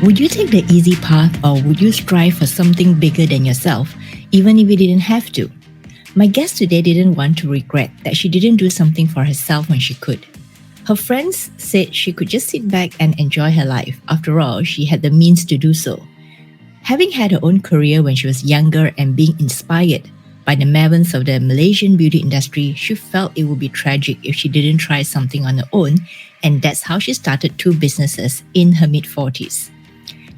Would you take the easy path or would you strive for something bigger than yourself, even if you didn't have to? My guest today didn't want to regret that she didn't do something for herself when she could. Her friends said she could just sit back and enjoy her life. After all, she had the means to do so. Having had her own career when she was younger and being inspired by the mavens of the Malaysian beauty industry, she felt it would be tragic if she didn't try something on her own, and that's how she started two businesses in her mid-40s.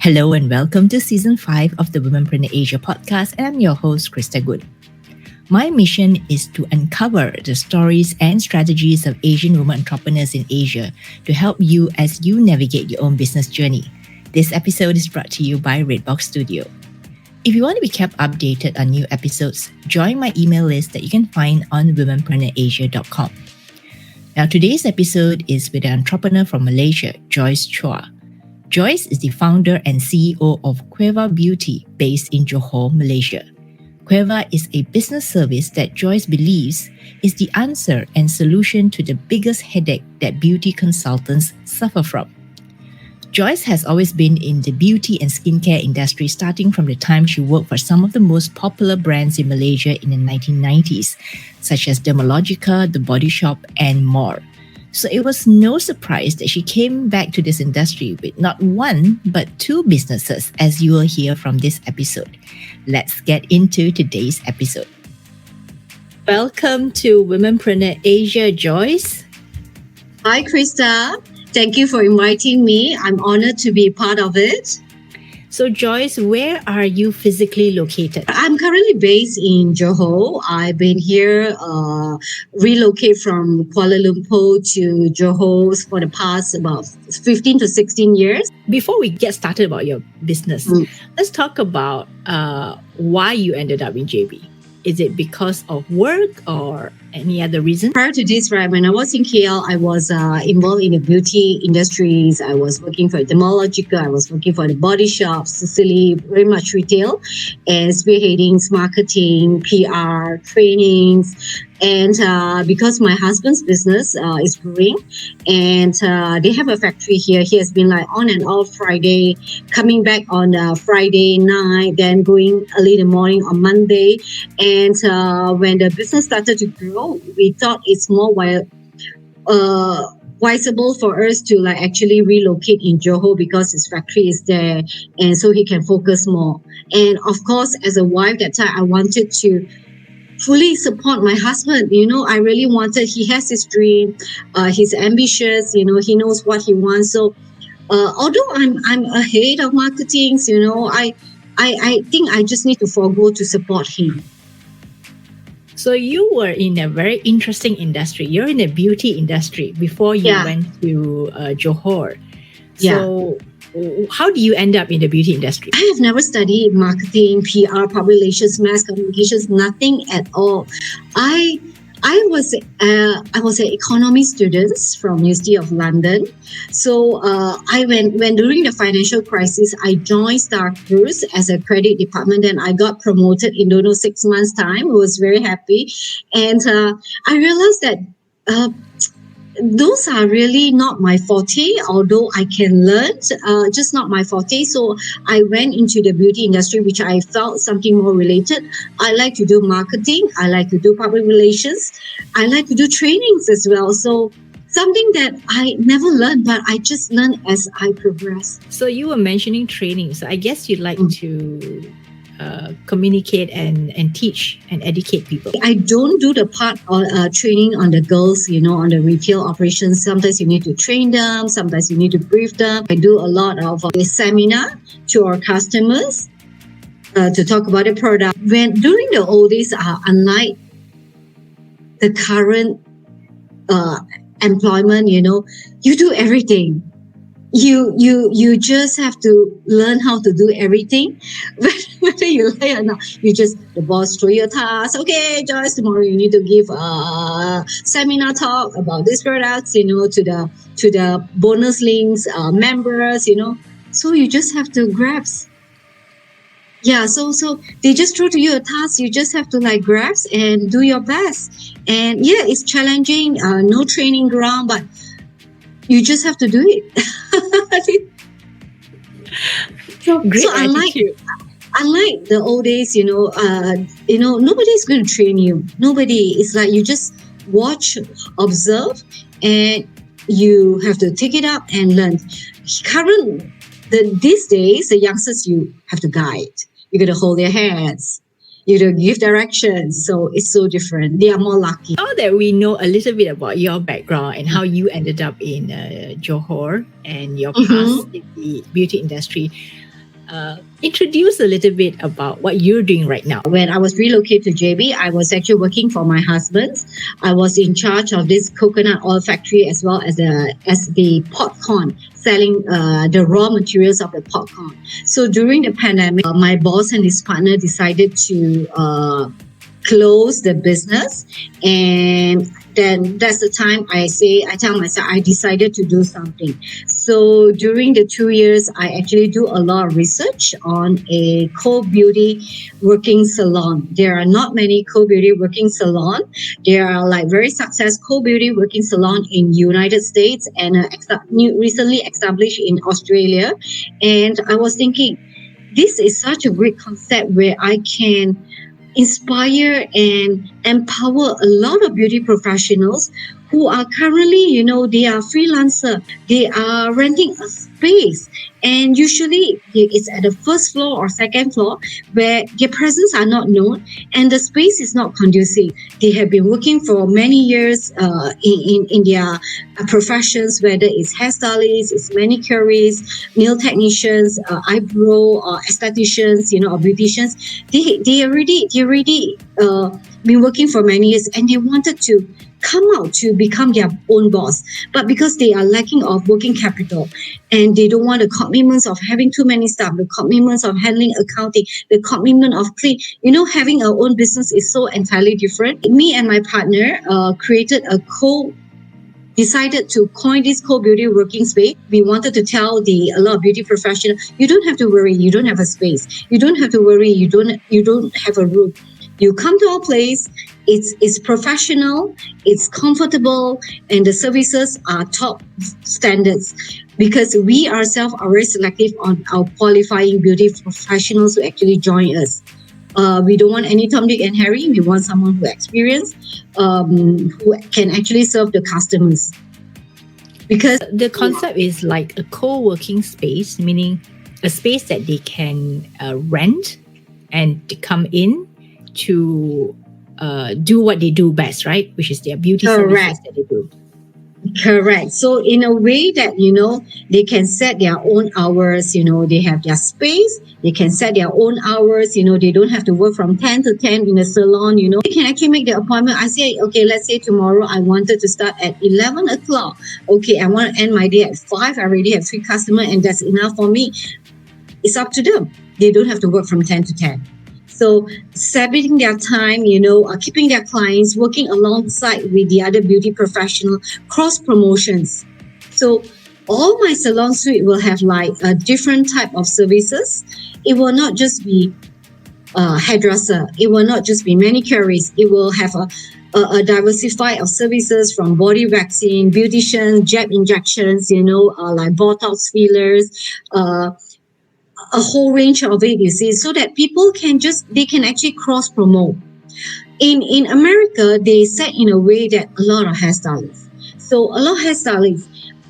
Hello and welcome to Season 5 of the Womenpreneur Asia podcast, and I'm your host, Krista Good. My mission is to uncover the stories and strategies of Asian women entrepreneurs in Asia to help you as you navigate your own business journey. This episode is brought to you by Redbox Studio. If you want to be kept updated on new episodes, join my email list that you can find on womenpreneurasia.com. Now, today's episode is with an entrepreneur from Malaysia, Joyce Chua. Joyce is the founder and CEO of Queva Beauty based in Johor, Malaysia. Queva is a business service that Joyce believes is the answer and solution to the biggest headache that beauty consultants suffer from. Joyce has always been in the beauty and skincare industry, starting from the time she worked for some of the most popular brands in Malaysia in the 1990s, such as Dermalogica, The Body Shop, and more. So it was no surprise that she came back to this industry with not one, but two businesses, as you will hear from this episode. Let's get into today's episode. Welcome to Womenpreneur Asia, Joyce. Hi, Krista. Thank you for inviting me. I'm honored to be part of it. So Joyce, where are you physically located? I'm currently based in Johor. I've been here, relocated from Kuala Lumpur to Johor for the past about 15 to 16 years. Before we get started about your business, let's talk about why you ended up in JB. Is it because of work or any other reason? Prior to this, right, when I was in KL, I was involved in the beauty industries. I was working for Dermalogica. I was working for the Body Shop, Sicily, very much retail, and spearheading marketing, PR, trainings. And because my husband's business is growing, and they have a factory here, he has been like on and off Friday, coming back on Friday night, then going early in the morning on Monday. And when the business started to grow, we thought it's more viable for us to like actually relocate in Johor because his factory is there, and so he can focus more. And of course, as a wife, that time I wanted to fully support my husband. I really wanted, he has his dream, he's ambitious, he knows what he wants. So although I'm ahead of marketing, I think I just need to forego to support him. So you were in a very interesting industry. You're in the beauty industry before you went to Johor. So how do you end up in the beauty industry? I have never studied marketing, PR, public relations, mass communications, nothing at all. I was an economy student from University of London. So when during the financial crisis, I joined Star Cruise as a credit department, and I got promoted in 6 months' time. I was very happy, and I realized that those are really not my forte, although I can learn, just not my forte. So I went into the beauty industry, which I felt something more related. I like to do marketing. I like to do public relations. I like to do trainings as well. So something that I never learned, but I just learned as I progress. So you were mentioning training. So I guess you'd like to communicate and teach and educate people. I don't do the part of training on the girls, on the retail operations. Sometimes you need to train them. Sometimes you need to brief them. I do a lot of a seminar to our customers to talk about the product. During the old days, unlike the current employment, you do everything. You just have to learn how to do everything. Whether you like or not, the boss throw your task. Okay, Joyce, tomorrow you need to give a seminar talk about these products, to the bonus links, members, So you just have to grasp. Yeah, so they just throw to you a task. You just have to grasp and do your best. And yeah, it's challenging. No training ground, but you just have to do it. Great Unlike attitude. the old days, nobody's going to train you. Nobody. It's like you just watch, observe, and you have to take it up and learn. These days, the youngsters, you have to guide. You got to hold their hands. You got to give directions. So it's so different. They are more lucky. Now that we know a little bit about your background and how you ended up in Johor and your past in the beauty industry, introduce a little bit about what you're doing right now. When I was relocated to JB, I was actually working for my husband. I was in charge of this coconut oil factory as well as the popcorn, selling the raw materials of the popcorn. So during the pandemic, my boss and his partner decided to close the business, and then that's the time I tell myself I decided to do something. So during the 2 years, I actually do a lot of research on a co-beauty working salon. There are not many co-beauty working salon. There are like very successful co-beauty working salon in United States and recently established in Australia. And I was thinking, this is such a great concept where I can inspire and empower a lot of beauty professionals who are currently, they are freelancer. They are renting a space, and usually it's at the first floor or second floor where their presence are not known and the space is not conducive. They have been working for many years in their professions, whether it's hairstylists, it's manicurists, nail technicians, eyebrow estheticians, or beauticians. They already been working for many years, and they wanted to come out to become their own boss. But because they are lacking of working capital and they don't want the commitments of having too many staff, the commitments of handling accounting, the commitment of clean, having our own business is so entirely different. Me and my partner decided to coin this co-beauty working space. We wanted to tell a lot of beauty professionals, you don't have to worry, you don't have a space. You don't have to worry, you don't have a room. You come to our place, it's professional, it's comfortable, and the services are top standards because we ourselves are very selective on our qualifying beauty professionals who actually join us. We don't want any Tom, Dick, and Harry. We want someone who experienced, who can actually serve the customers. Because the concept is like a co-working space, meaning a space that they can rent and come in to do what they do best, right? Which is their beauty services that they do. Correct. So in a way that, they can set their own hours, they have their space, they can set their own hours, they don't have to work from 10 to 10 in a salon, they can actually make the appointment. I say, okay, let's say tomorrow I wanted to start at 11 o'clock. Okay, I want to end my day at 5. I already have 3 customers and that's enough for me. It's up to them. They don't have to work from 10 to 10. So saving their time, keeping their clients, working alongside with the other beauty professional, cross promotions. So all my salon suite will have like a different type of services. It will not just be hairdresser. It will not just be manicurist. It will have a diversified of services from body waxing, beautician, jab injections, like Botox fillers, a whole range of it, so that people can actually cross promote. In America, they set in a way that a lot of hairstylists. So a lot of hairstylists,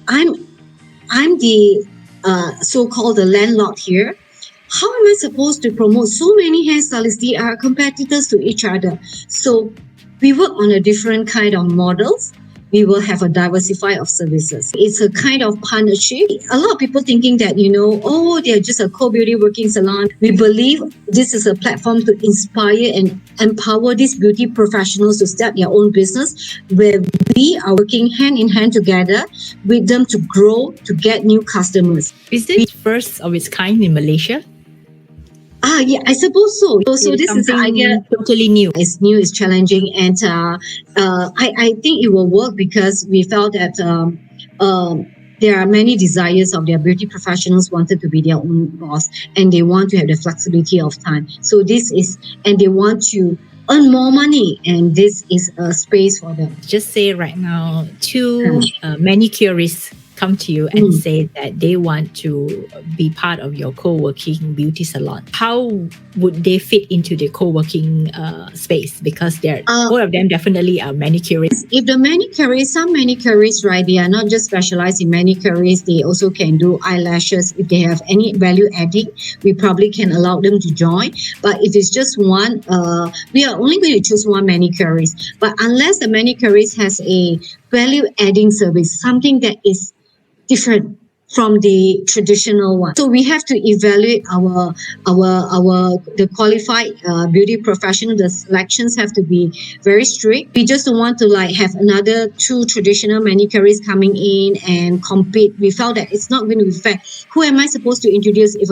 I'm the so-called the landlord here. How am I supposed to promote so many hairstylists? They are competitors to each other. So we work on a different kind of models. We will have a diversify of services. It's a kind of partnership. A lot of people thinking that, they're just a co-beauty working salon. We believe this is a platform to inspire and empower these beauty professionals to start their own business, where we are working hand in hand together with them to grow, to get new customers. Is this first of its kind in Malaysia? Yeah, I suppose so. So this is the idea. Totally new. It's new, it's challenging, and I think it will work because we felt that there are many desires of their beauty professionals wanted to be their own boss, and they want to have the flexibility of time. So and they want to earn more money, and this is a space for them. Just say right now, 2 manicurists come to you and say that they want to be part of your co-working beauty salon, how would they fit into the co-working space? Because they're both of them definitely are manicurists. If the manicurists, some manicurists, right, they are not just specialized in manicurists, they also can do eyelashes. If they have any value adding, we probably can allow them to join. But if it's just one, we are only going to choose one manicurist. But unless the manicurist has a value adding service, something that is different from the traditional one. So we have to evaluate the qualified beauty professional. The selections have to be very strict. We just don't want to like have another two traditional manicurists coming in and compete. We felt that it's not going to be fair. Who am I supposed to introduce if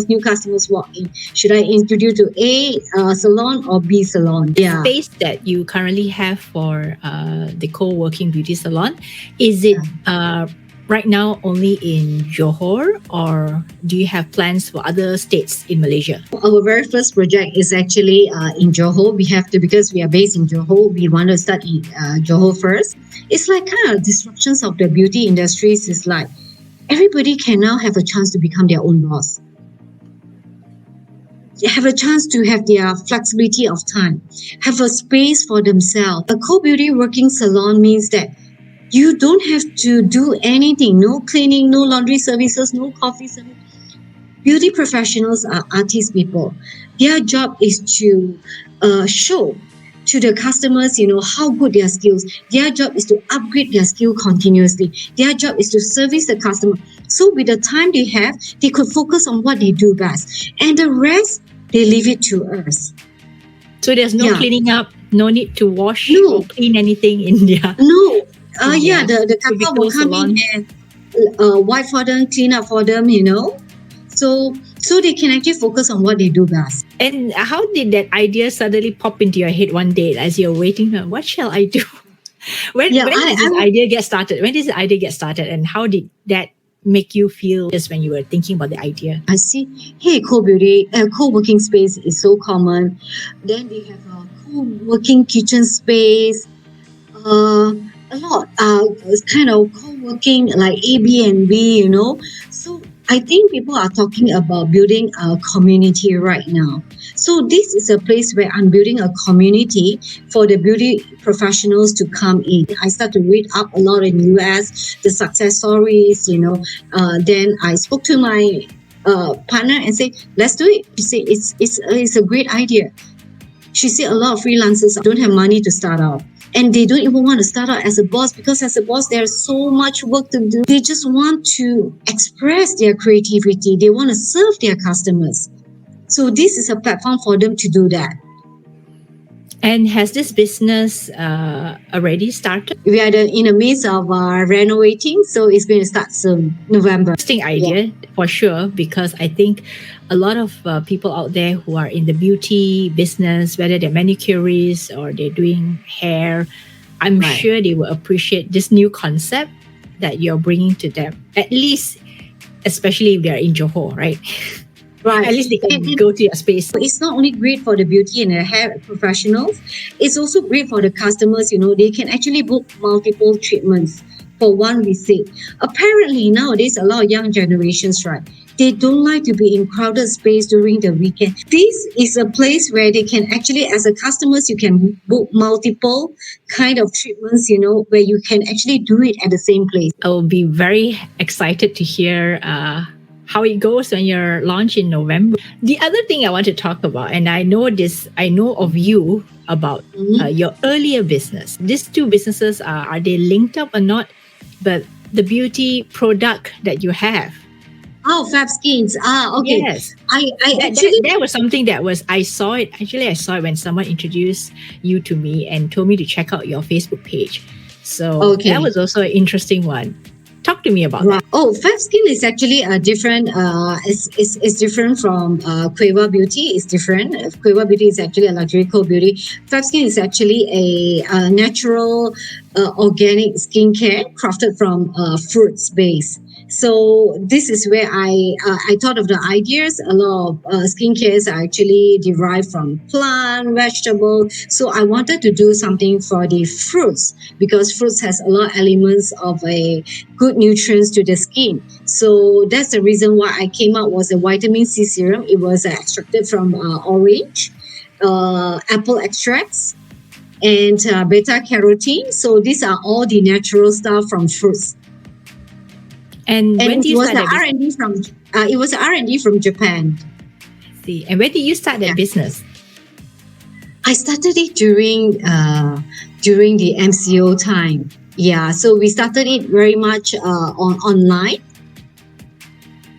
new customers walk in? Should I introduce to A salon or B salon? Yeah. Space that you currently have for the co-working beauty salon, is it right now only in Johor, or do you have plans for other states in Malaysia? Our very first project is actually in Johor. We have to, because we are based in Johor, we want to start in Johor first. It's like kind of disruptions of the beauty industries. It's like everybody can now have a chance to become their own boss. They have a chance to have their flexibility of time, have a space for themselves. A co-beauty working salon means that you don't have to do anything. No cleaning, no laundry services, no coffee service. Beauty professionals are artist people. Their job is to show to the customers, how good their skills. Their job is to upgrade their skill continuously. Their job is to service the customer. So with the time they have, they could focus on what they do best. And the rest, they leave it to us. So there's no cleaning up, no need to wash or clean anything in there. No. The couple will come in and wipe for them, clean up for them, So they can actually focus on what they do best. And how did that idea suddenly pop into your head one day as you're waiting? What shall I do? When did this idea get started? When did the idea get started? And how did that make you feel just when you were thinking about the idea? I see, hey, co-working space is so common. Then they have a co-working kitchen space. A lot kind of co-working like Airbnb, So I think people are talking about building a community right now. So this is a place where I'm building a community for the beauty professionals to come in. I start to read up a lot in US, the success stories, Then I spoke to my partner and say, let's do it. She said, it's a great idea. She said a lot of freelancers don't have money to start out. And they don't even want to start out as a boss, because as a boss, there's so much work to do. They just want to express their creativity. They want to serve their customers. So this is a platform for them to do that. And has this business already started? We are in the midst of renovating, so it's going to start soon, November. Interesting idea for sure, because I think a lot of people out there who are in the beauty business, whether they're manicurists or they're doing hair, I'm sure they will appreciate this new concept that you're bringing to them. At least, especially if they're in Johor, right? Right. At least they can go to your space. It's not only great for the beauty and the hair professionals, it's also great for the customers. They can actually book multiple treatments for one visit. Apparently, nowadays, a lot of young generations, right, they don't like to be in crowded space during the weekend. This is a place where they can actually, as a customers, you can book multiple kind of treatments, where you can actually do it at the same place. I will be very excited to hear how it goes when you're launched in November. The other thing I want to talk about, and I know of you about your earlier business. These two businesses, are they linked up or not? But the beauty product that you have. Oh, Fab Skins. Okay. Yes. That was something I saw it when someone introduced you to me and told me to check out your Facebook page. So that was also an interesting one. Talk to me about that. Oh, Fab Skin is actually a different. It's different from Queva Beauty. It's different. Queva Beauty is actually a luxury co-beauty. Fab Skin is actually a natural, organic skincare crafted from fruits base. So this is where I thought of the ideas. A lot of skincares are actually derived from plant, vegetable. So I wanted to do something for the fruits because fruits has a lot of elements of a good nutrients to the skin. So that's the reason why I came out was a vitamin C serum. It was extracted from orange, apple extracts, and beta carotene. So these are all the natural stuff from fruits. And when And did it you was start the that R business? and D from it was R and D from Japan. See, and when did you start that Yeah. business? I started it during the MCO time. Yeah, so we started it very much on online.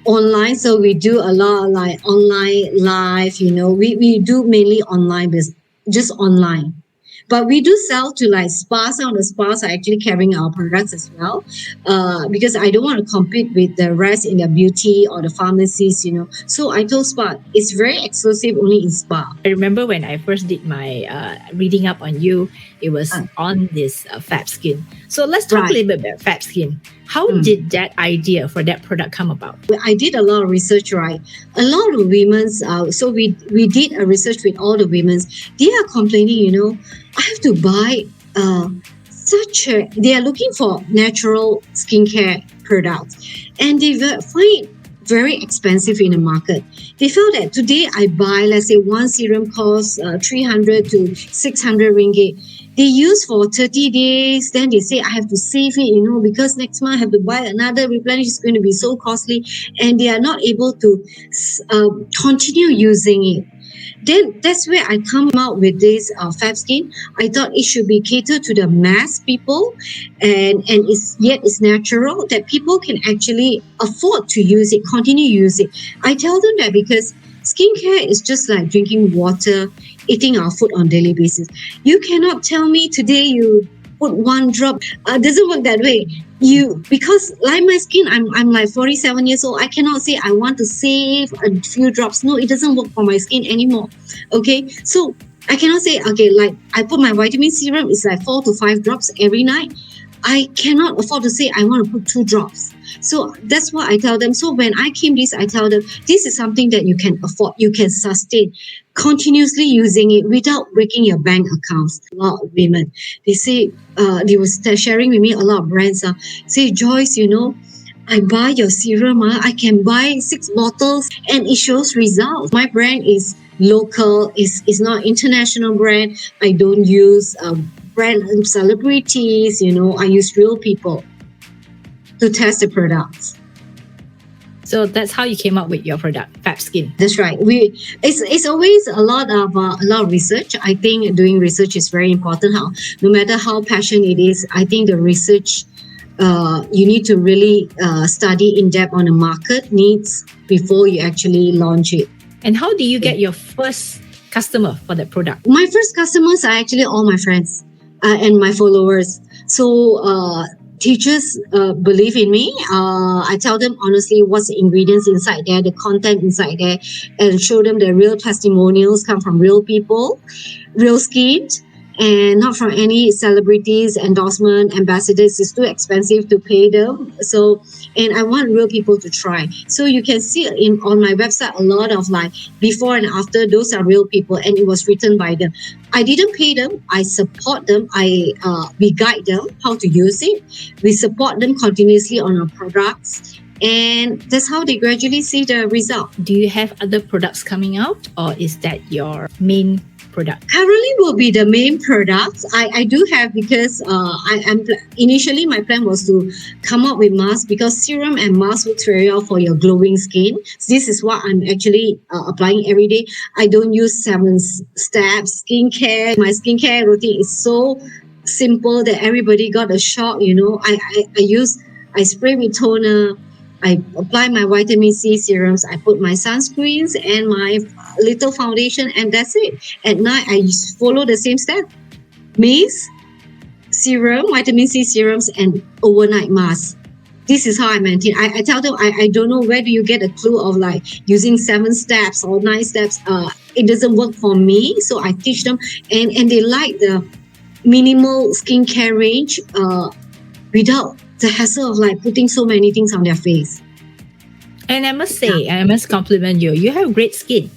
Online, so we do a lot like online live. We do mainly online business, just online. But we do sell to like spas. Some of the spas are actually carrying our products as well, because I don't want to compete with the rest in the beauty or the pharmacies. So I told spa it's very exclusive only in spa. I remember when I first did my reading up on you, it was on this Fab Skin. So let's talk a Right. little bit about Fab Skin. How did that idea for that product come about? I did a lot of research, right? A lot of women's, so we did a research with all the women's. They are complaining, I have to buy they are looking for natural skincare products, and they find it very expensive in the market. They felt that today I buy, let's say one serum costs 300 to 600 ringgit. They use for 30 days, then they say I have to save it, because next month I have to buy another replenish. It's going to be so costly, and they are not able to continue using it. Then that's where I come out with this Fab Skin. I thought it should be catered to the mass people, and it's natural that people can actually afford to use it, continue to use it. I tell them that because skincare is just like drinking water, eating our food on daily basis. You cannot tell me today you put one drop. Doesn't work that way. Because like my skin, I'm like 47 years old. I cannot say I want to save a few drops. No, it doesn't work for my skin anymore. Okay, so I cannot say like I put my vitamin serum. It's like 4 to 5 drops every night. I cannot afford to say I want to put 2 drops. So that's what I tell them. So when I came this, I tell them this is something that you can afford, you can sustain, continuously using it without breaking your bank accounts. A lot of women, they say, they were sharing with me a lot of brands. Say, Joyce, I buy your serum. I can buy 6 bottles and it shows results. My brand is local, is not international brand. I don't use brand celebrities. I use real people to test the products. So that's how you came up with your product, Fab Skin. That's right. It's always a lot of research. I think doing research is very important. No matter how passionate it is, I think the research you need to really study in depth on the market needs before you actually launch it. And how do you get your first customer for that product? My first customers are actually all my friends and my followers. So teachers believe in me. I tell them honestly what's the ingredients inside there, the content inside there, and show them the real testimonials come from real people, real skin, and not from any celebrities, endorsement, ambassadors. It's too expensive to pay them. So, and I want real people to try. So you can see on my website a lot of like before and after. Those are real people, and it was written by them. I didn't pay them. I support them. We guide them how to use it. We support them continuously on our products. And that's how they gradually see the result. Do you have other products coming out, or is that your main product? Currently will be the main products. I do have because initially my plan was to come up with masks because serum and mask works very well for your glowing skin. So this is what I'm actually applying every day. I don't use 7 steps skincare. My skincare routine is so simple that everybody got a shock. I spray with toner. I apply my vitamin C serums. I put my sunscreens and my little foundation, and that's it. At night, I follow the same step: mist, serum, vitamin C serums, and overnight mask. This is how I maintain. I tell them I don't know where do you get a clue of like using 7 steps or 9 steps. It doesn't work for me, so I teach them, and they like the minimal skincare range without the hassle of like putting so many things on their face. And I must say, I must compliment you. You have great skin.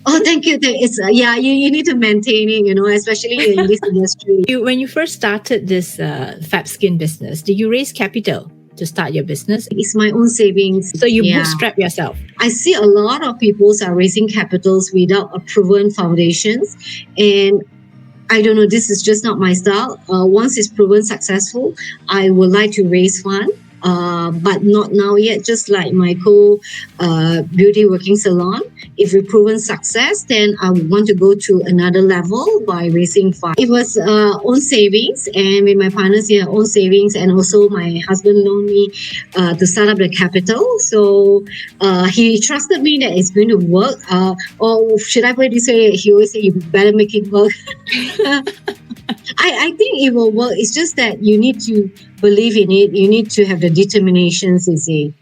Oh, thank you. It's you need to maintain it, especially in this industry. When you first started this Fab Skin business, did you raise capital to start your business? It's my own savings. So you bootstrap yourself. I see a lot of people are raising capitals without a proven foundations, and I don't know, this is just not my style. Once it's proven successful, I would like to raise fund. But not now yet, just like my beauty working salon. If we proven success, then I would want to go to another level by raising funds. It was own savings, and with my partners, own savings, and also my husband loaned me to start up the capital. So he trusted me that it's going to work. Or should I put it this way? He always say, you better make it work. I think it will work. It's just that you need to believe in it. You need to have the determinations, you see.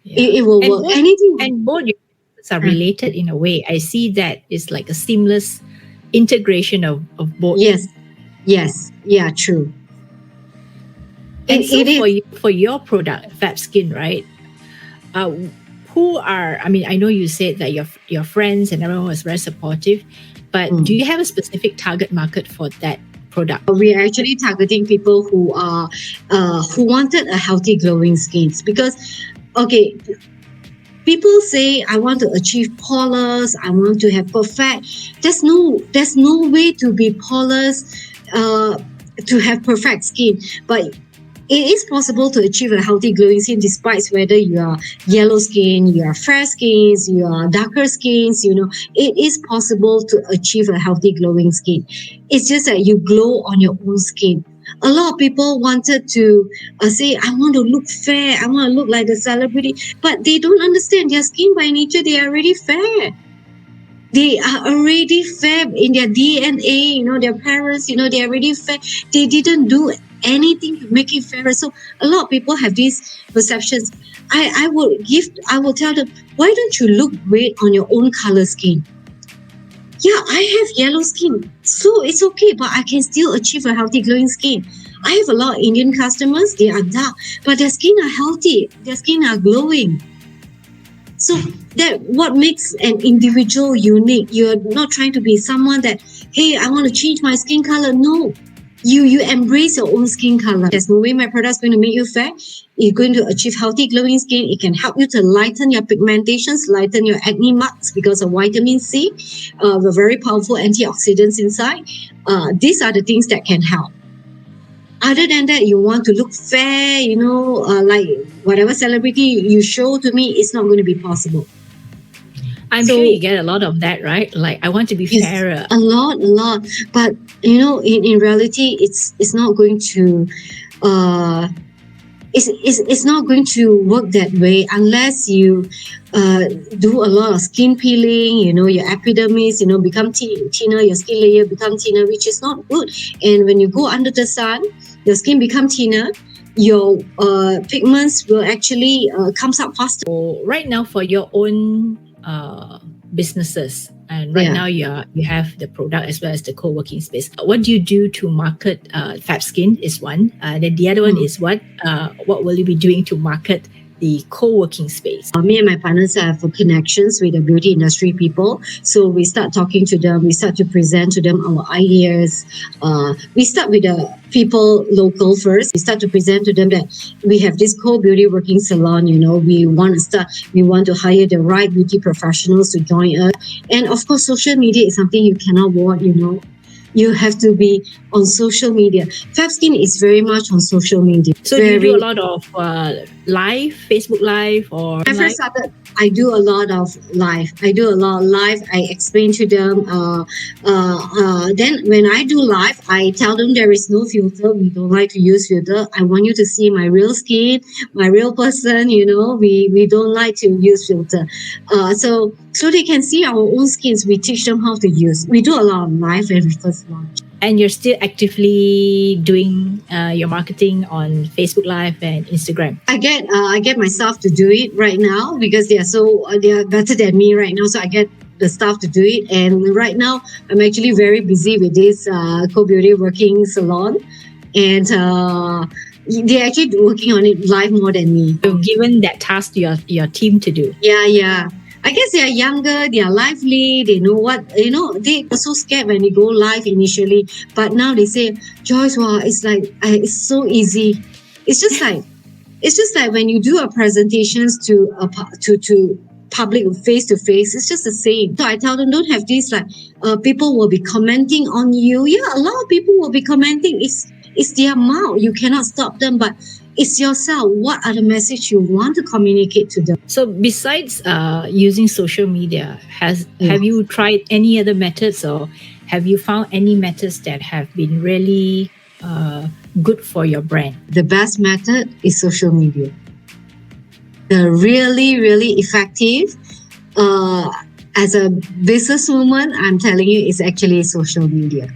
It will work. And both your businesses are related in a way. I see that it's like a seamless integration of both. Yes. Yeah, true. And so for your product, Fab Skin, right? I know you said that your friends and everyone was very supportive, but do you have a specific target market for that product? We are actually targeting people who wanted a healthy glowing skin, because people say, I want to achieve poreless, I want to have perfect. There's no way to be poreless to have perfect skin, but it is possible to achieve a healthy glowing skin despite whether you are yellow skin, you are fair skins, you are darker skins, it is possible to achieve a healthy glowing skin. It's just that you glow on your own skin. A lot of people wanted to say, I want to look fair, I want to look like a celebrity, but they don't understand their skin by nature, they are already fair. They are already fair in their DNA, their parents, they are already fair. They didn't do anything to make it fairer. So a lot of people have these perceptions. I will tell them, why don't you look great on your own color skin? Yeah, I have yellow skin, so it's okay, but I can still achieve a healthy glowing skin. I have a lot of Indian customers, they are dark, but their skin are healthy, their skin are glowing. So that what makes an individual unique. You're not trying to be someone that, hey, I want to change my skin color. No, you embrace your own skin color. There's no way my product is going to make you fair. You're going to achieve healthy glowing skin. It can help you to lighten your pigmentations, lighten your acne marks because of vitamin C. The very powerful antioxidants inside. These are the things that can help. Other than that, you want to look fair, like whatever celebrity you show to me, it's not going to be possible. I'm sure you get a lot of that, right? Like, I want to be fairer. A lot. But, in reality, it's not going to... It's not going to work that way unless you do a lot of skin peeling, your epidermis, become thinner, your skin layer become thinner, which is not good. And when you go under the sun, your skin become thinner, your pigments will actually comes out faster. So right now, for your own businesses, and now you have the product as well as the co-working space. What do you do to market Fab Skin is one. Then the other one is what will you be doing to market the co-working space? Me and my partners have connections with the beauty industry people. So we start talking to them. We start to present to them our ideas. We start with the people local first. We start to present to them that we have this co-beauty working salon. We want to hire the right beauty professionals to join us. And of course, social media is something you cannot avoid, You have to be on social media. Fab Skin is very much on social media. So do you do a lot of live, Facebook Live or... When I first started, I do a lot of live. I explain to them. Then when I do live, I tell them there is no filter. We don't like to use filter. I want you to see my real skin, my real person. We don't like to use filter. So they can see our own skins. We teach them how to use. We do a lot of live when we first launch. And you're still actively doing your marketing on Facebook Live and Instagram. I get myself to do it right now because they are better than me right now. So I get the staff to do it. And right now, I'm actually very busy with this co-beauty working salon. And they're actually working on it live more than me. You've given that task to your team to do. Yeah. I guess they are younger, they are lively, they know what, they were so scared when they go live initially. But now they say, Joyce, wow, it's like, it's so easy. It's just like when you do a presentations to public face to face, it's just the same. So I tell them, don't have this like, people will be commenting on you. Yeah, a lot of people will be commenting. It's their mouth. You cannot stop them, but it's yourself. What are the message you want to communicate to them? So besides using social media, have you tried any other methods, or have you found any methods that have been really good for your brand? The best method is social media. The really, really effective, as a businesswoman, I'm telling you, it's actually social media.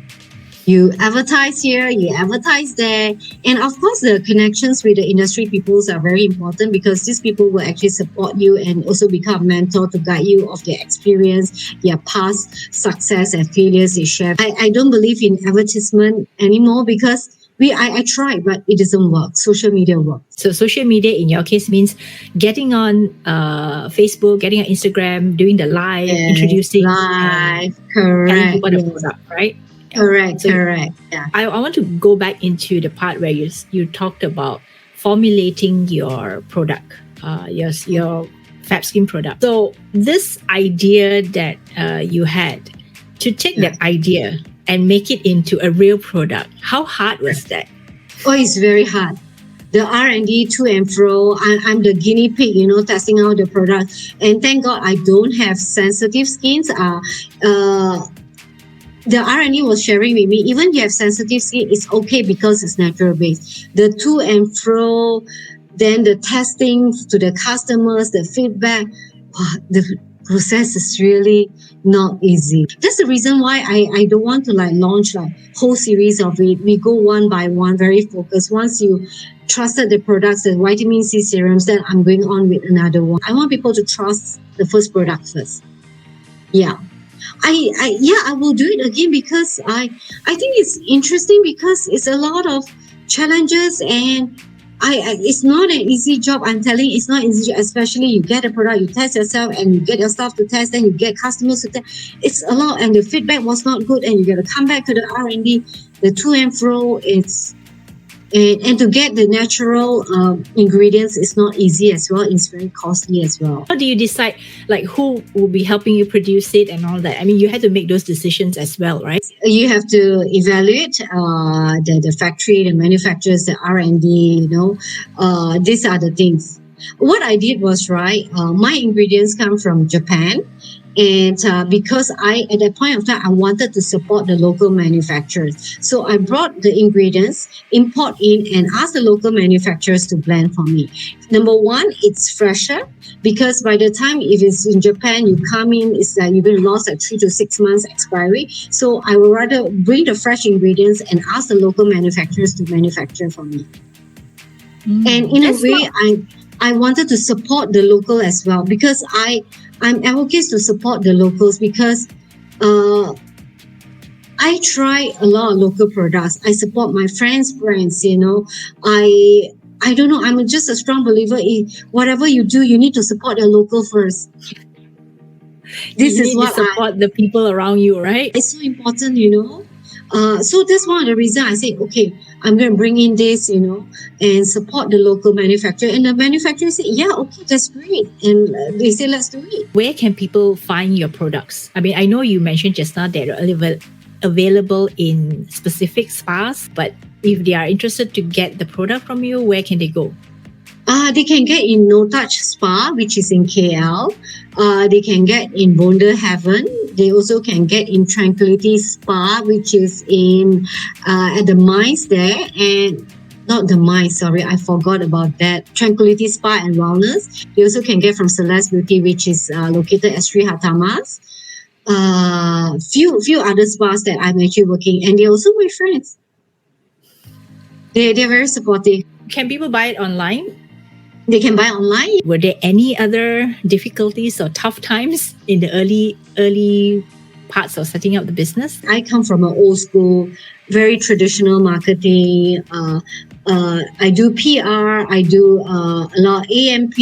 You advertise here, you advertise there. And of course, the connections with the industry people are very important, because these people will actually support you and also become a mentor to guide you of their experience, their past success and failures they share. I don't believe in advertisement anymore, because I tried, but it doesn't work. Social media works. So social media in your case means getting on Facebook, getting on Instagram, doing the live, introducing live, correct, telling people the product, right? Correct. Yeah. I want to go back into the part where you talked about formulating your product, your Fab Skin product. So this idea that you had, to take that idea and make it into a real product, how hard was that? Oh, it's very hard. The R&D to and fro. I'm the guinea pig, testing out the product. And thank God I don't have sensitive skins. The R&D was sharing with me, even you have sensitive skin, it's okay because it's natural based. The to and fro, then the testing to the customers, the feedback, the process is really not easy. That's the reason why I don't want to launch whole series of it. We go one by one, very focused. Once you trusted the products, the vitamin C serums, then I'm going on with another one. I want people to trust the first product first. Yeah. I will do it again, because I think it's interesting, because it's a lot of challenges, and it's not an easy job. I'm telling you, it's not easy, especially you get a product, you test yourself, and you get your staff to test, then you get customers to test. It's a lot, and the feedback was not good, and you got to come back to the R&D, the to and fro. And to get the natural ingredients is not easy as well. It's very costly as well. How do you decide who will be helping you produce it and all that? I mean, you had to make those decisions as well, right? You have to evaluate the factory, the manufacturers, the R&D, these are the things. What I did was, my ingredients come from Japan. And because at that point of time, I wanted to support the local manufacturers. So I brought the ingredients, import in, and asked the local manufacturers to blend for me. Number one, it's fresher, because by the time if it's in Japan, you come in, it's like you've been lost at 3 to 6 months expiry. So I would rather bring the fresh ingredients and ask the local manufacturers to manufacture for me. And in a way, I wanted to support the local as well, because I'm advocate to support the locals, because I try a lot of local products. I support my friends' brands, I don't know. I'm just a strong believer in whatever you do, you need to support the local first. This is what support the people around you, right? It's so important, So that's one of the reasons I say, okay, I'm going to bring in this, and support the local manufacturer. And the manufacturer say, yeah, okay, that's great. And they say, let's do it. Where can people find your products? I mean, I know you mentioned just now that they're available in specific spas, but if they are interested to get the product from you, where can they go? They can get in No Touch Spa, which is in KL. They can get in Bonda Heaven. They also can get in Tranquility Spa, which is in at the mines there. And not the mines, sorry, I forgot about that. Tranquility Spa and Wellness. They also can get from Celeste Beauty, which is located at Sri Hatamas. Few other spas that I'm actually working, and they're also my friends. They're very supportive. Can people buy it online? They can buy online. Were there any other difficulties or tough times in the early parts of setting up the business? I come from an old school, very traditional marketing. I do PR. I do a lot of AMP.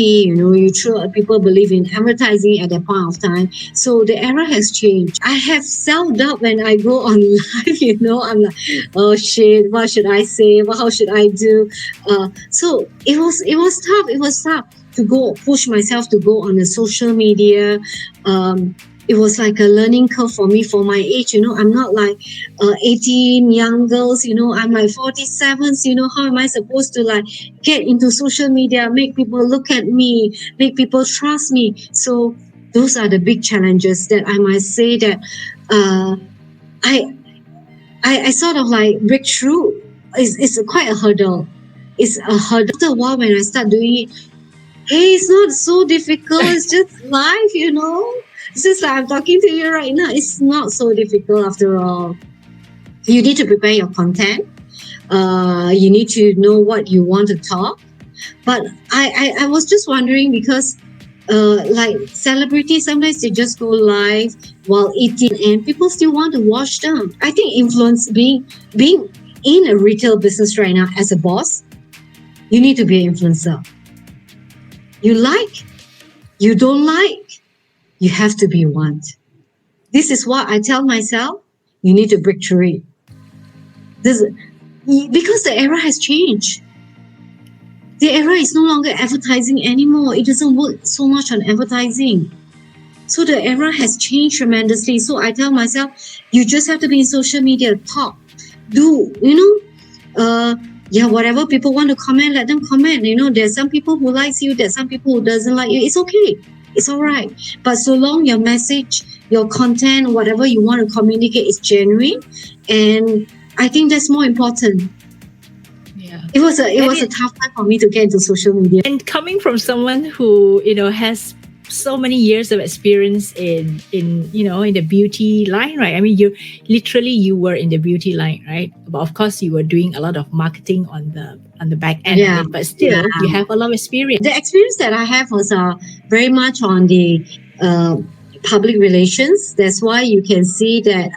People believe in advertising at that point of time. So the era has changed. I have self-doubt when I go on live. I'm like, oh shit, what should I say? How should I do? So it was tough. It was tough to go push myself to go on the social media. It was like a learning curve for me for my age. I'm not like 18 young girls. I'm like 47. How am I supposed to like get into social media, make people look at me, make people trust me? So those are the big challenges that I might say that I sort of like break through. It's quite a hurdle. It's a hurdle. After a while, when I start doing it, hey, it's not so difficult. It's just life. It's just like I'm talking to you right now. It's not so difficult after all. You need to prepare your content. You need to know what you want to talk. But I was just wondering because like celebrities, sometimes they just go live while eating and people still want to watch them. I think influence being in a retail business right now as a boss, you need to be an influencer. You like, you don't like, you have to be one. This is what I tell myself. You need to break through it. Because the era has changed. The era is no longer advertising anymore. It doesn't work so much on advertising. So the era has changed tremendously. So I tell myself, you just have to be in social media, talk, do, whatever people want to comment, let them comment. There's some people who likes you, there's some people who doesn't like you. It's okay. It's all right. But so long your message, your content, whatever you want to communicate is genuine, and I think that's more important. Yeah. It was a tough time for me to get into social media. And coming from someone who, has so many years of experience in the beauty line, right? I mean, you were in the beauty line, right? But of course, you were doing a lot of marketing on the back end of it. But still, you have a lot of experience. The experience that I have was very much on the public relations. That's why you can see that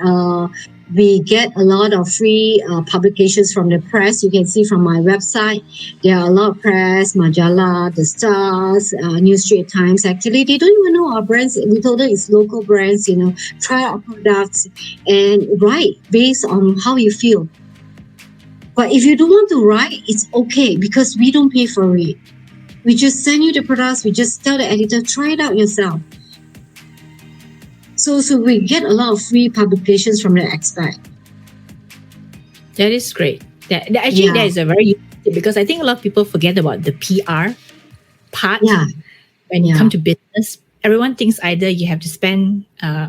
we get a lot of free publications from the press. You can see from my website, there are a lot of press, Majalah, The Stars, New Straits Times. Actually, they don't even know our brands. We told them it's local brands, try our products and write based on how you feel. But if you don't want to write, it's okay because we don't pay for it. We just send you the products. We just tell the editor, try it out yourself. So we get a lot of free publications from the expat. That is great. That is a very useful, because I think a lot of people forget about the PR part. When you come to business, everyone thinks either you have to spend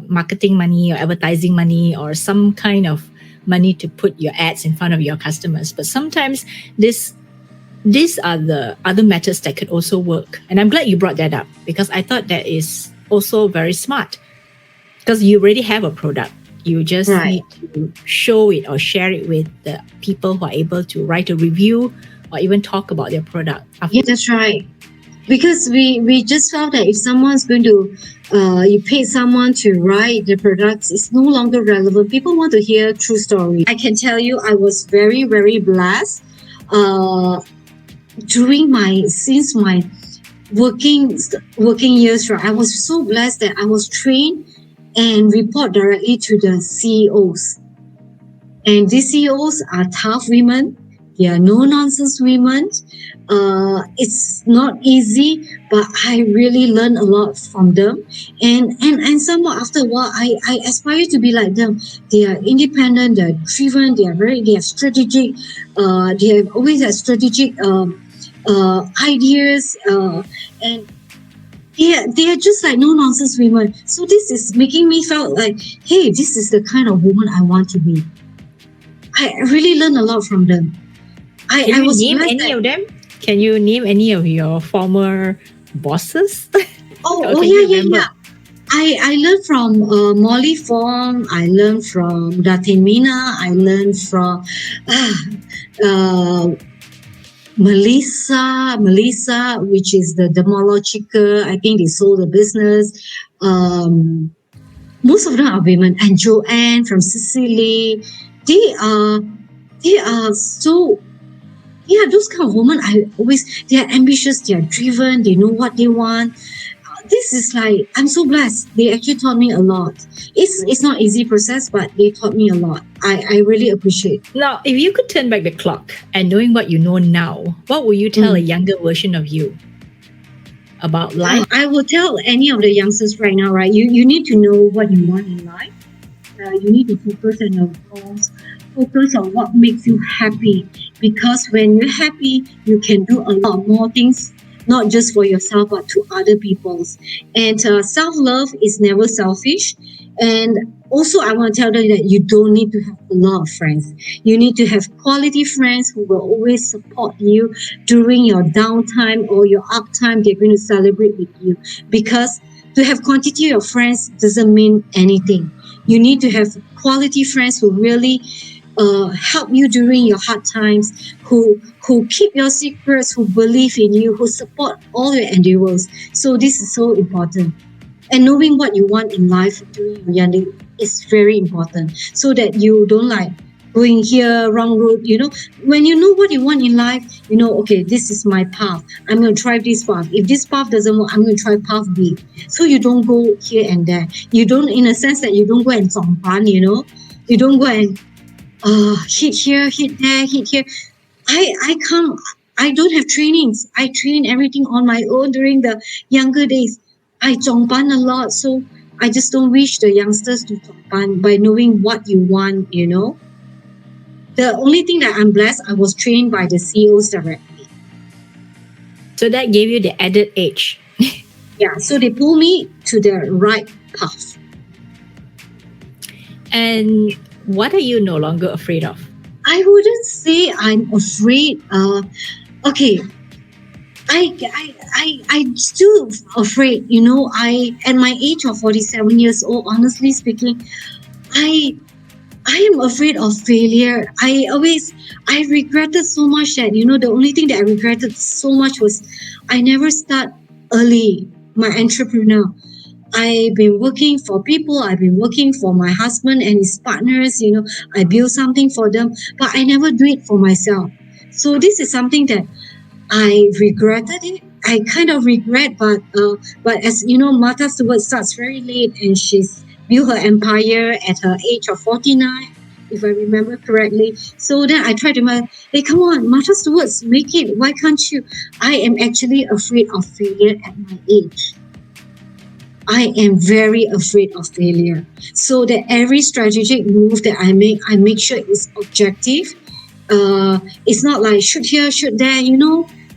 marketing money or advertising money or some kind of money to put your ads in front of your customers. But sometimes these are the other methods that could also work. And I'm glad you brought that up, because I thought that is also very smart. Because you already have a product. You just need to show it or share it with the people who are able to write a review or even talk about their product. Yeah, that's right. Because we just felt that if someone's going to, you pay someone to write the products, it's no longer relevant. People want to hear true story. I can tell you, I was very, very blessed. Since my working years, right, I was so blessed that I was trained and report directly to the CEOs. And these CEOs are tough women. They are no-nonsense women. It's not easy, but I really learned a lot from them. And somewhat after a while, I aspire to be like them. They are independent, they're driven, they have strategic, they have always had strategic ideas, and they are just like no-nonsense women. So this is making me felt like, hey, this is the kind of woman I want to be. I really learned a lot from them. Can you name any of them? Can you name any of your former bosses? Yeah. I learned from Molly Fong. I learned from Datin Mina. I learned from Melissa, which is the dermatological. I think they sold the business. Most of them are women. And Joanne from Sicily. They are so Yeah, those kind of women, they are ambitious, they are driven, they know what they want. This is like, I'm so blessed. They actually taught me a lot. It's not easy process, but they taught me a lot. I really appreciate. Now, if you could turn back the clock and knowing what you know now, what would you tell a younger version of you about life? I will tell any of the youngsters right now, right? You need to know what you want in life. You need to focus on your goals, focus on what makes you happy. Because when you're happy, you can do a lot more things, not just for yourself, but to other people's. And self-love is never selfish. And also, I want to tell them that you don't need to have a lot of friends. You need to have quality friends who will always support you during your downtime or your uptime. They're going to celebrate with you. Because to have quantity of friends doesn't mean anything. You need to have quality friends who really help you during your hard times, who keep your secrets, who believe in you, who support all your endeavors. So this is so important. And knowing what you want in life during your young days is very important, so that you don't like going here wrong road. When you know what you want in life, okay, this is my path. I'm going to try this path. If this path doesn't work, I'm going to try path B. So you don't go here and there. You don't, in a sense that you don't go and zongban, you don't go and hit here, hit there, hit here. I can't. I don't have trainings. I train everything on my own during the younger days. I zongban a lot, so I just don't wish the youngsters to zongban by knowing what you want. The only thing that I'm blessed, I was trained by the CEOs directly. So that gave you the added edge. Yeah, so they pull me to the right path. And what are you no longer afraid of? I wouldn't say I'm afraid. Okay, I'm still afraid. At my age of 47 years old, honestly speaking, I am afraid of failure. I regretted so much that, the only thing that I regretted so much was I never start early my entrepreneur. I've been working for people. I've been working for my husband and his partners. I build something for them, but I never do it for myself. So this is something that I regretted it. I kind of regret, but as you know, Martha Stewart starts very late, and she's built her empire at her age of 49, if I remember correctly. So then I tried to hey, come on, Martha Stewart, make it. Why can't you? I am actually afraid of failure at my age. I am very afraid of failure. So that every strategic move that I make sure it's objective. It's not like shoot here, shoot there,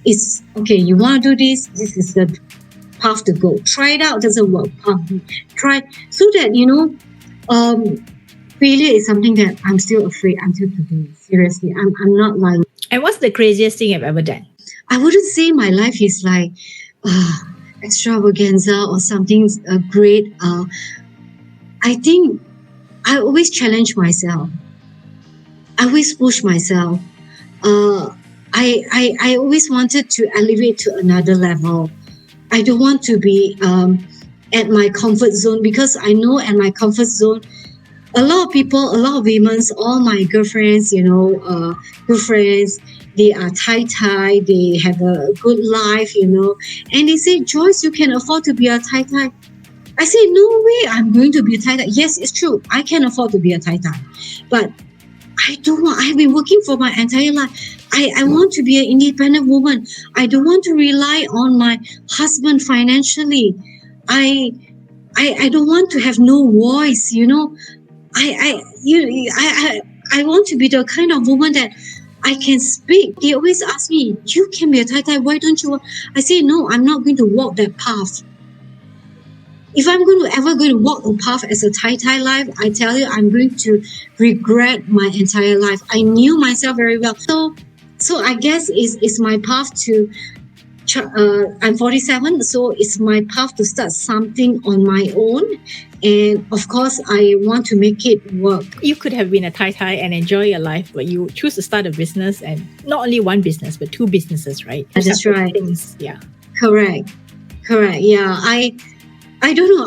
It's okay, you want to do this is the path to go. Try it out, doesn't work. Try, so that, failure is something that I'm still afraid until today. Seriously, I'm not lying. And what's the craziest thing you've ever done? I wouldn't say my life is like extravaganza or something great. I think I always challenge myself. I always push myself. I always wanted to elevate to another level. I don't want to be at my comfort zone, because I know at my comfort zone, a lot of people, a lot of women, all my girlfriends, good friends, they are tie, they have a good life, and they say, Joyce, you can afford to be a tie. I say, no way, I'm going to be a tie. Yes, it's true, I can afford to be a tie, but I don't want. I've been working for my entire life. I want to be an independent woman. I don't want to rely on my husband financially. I don't want to have no voice. I want to be the kind of woman that I can speak. They always ask me, you can be a tai-tai, why don't you? I say, no, I'm not going to walk that path. If I'm ever going to walk a path as a tai-tai life, I tell you, I'm going to regret my entire life. I knew myself very well. So I guess it's my path to, I'm 47, so it's my path to start something on my own. And of course, I want to make it work. You could have been a tai-tai and enjoy your life, but you choose to start a business, and not only one business, but two businesses, right? That's right. Things, yeah. Correct. Yeah. I don't know.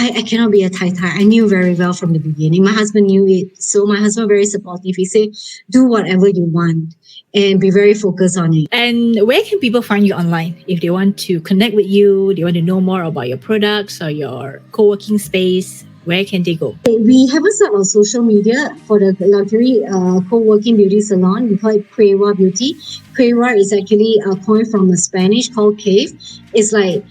I cannot be a tai-tai. I knew very well from the beginning. My husband knew it. So my husband very supportive. He said, do whatever you want and be very focused on it. And where can people find you online if they want to connect with you, they want to know more about your products or your co-working space? Where can they go? We haven't started on social media for the luxury co-working beauty salon. We call it Queva Beauty. Queva is actually a coin from a Spanish called cave. It's like,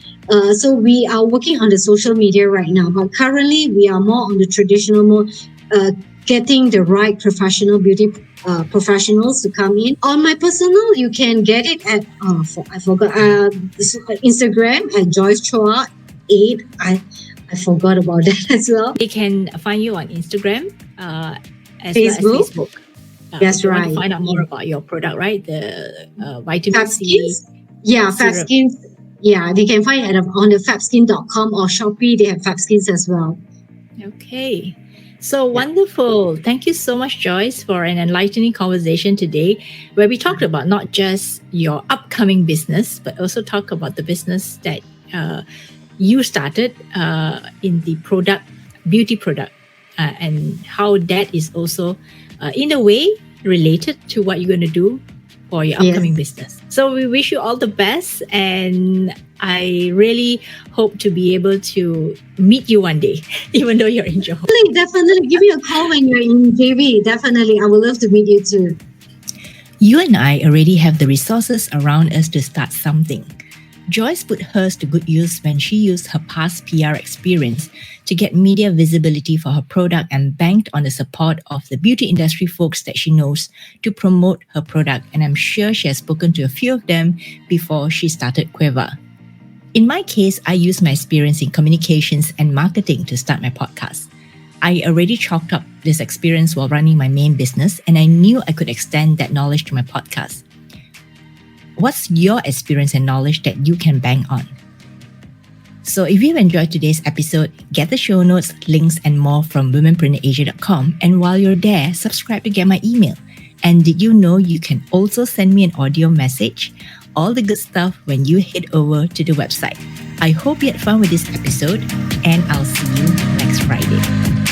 so we are working on the social media right now, but currently we are more on the traditional mode, getting the right professional beauty professionals to come in. On my personal, you can get it at, I forgot, Instagram at Joyce Chua 8. I forgot about that as well. They can find you on Instagram as Facebook. well as Facebook. That's you right. Want to find out more about your product, right? The vitamin Fab C. Skins. Yeah, Fab syrup. Skins. Yeah, they can find it on the fabskin.com or Shopee. They have Fab Skins as well. Okay. So wonderful. Thank you so much, Joyce, for an enlightening conversation today where we talked about not just your upcoming business, but also talk about the business that you started in the beauty product, and how that is also in a way related to what you're going to do for your upcoming business. So we wish you all the best, and I really hope to be able to meet you one day, even though you're in Johor. Definitely. Give me a call when you're in JB. Definitely. I would love to meet you too. You and I already have the resources around us to start something. Joyce put hers to good use when she used her past PR experience to get media visibility for her product and banked on the support of the beauty industry folks that she knows to promote her product. And I'm sure she has spoken to a few of them before she started Queva. In my case, I used my experience in communications and marketing to start my podcast. I already chalked up this experience while running my main business, and I knew I could extend that knowledge to my podcast. What's your experience and knowledge that you can bank on? So if you've enjoyed today's episode, get the show notes, links, and more from womenprenneurasia.com. And while you're there, subscribe to get my email. And did you know you can also send me an audio message? All the good stuff when you head over to the website. I hope you had fun with this episode, and I'll see you next Friday.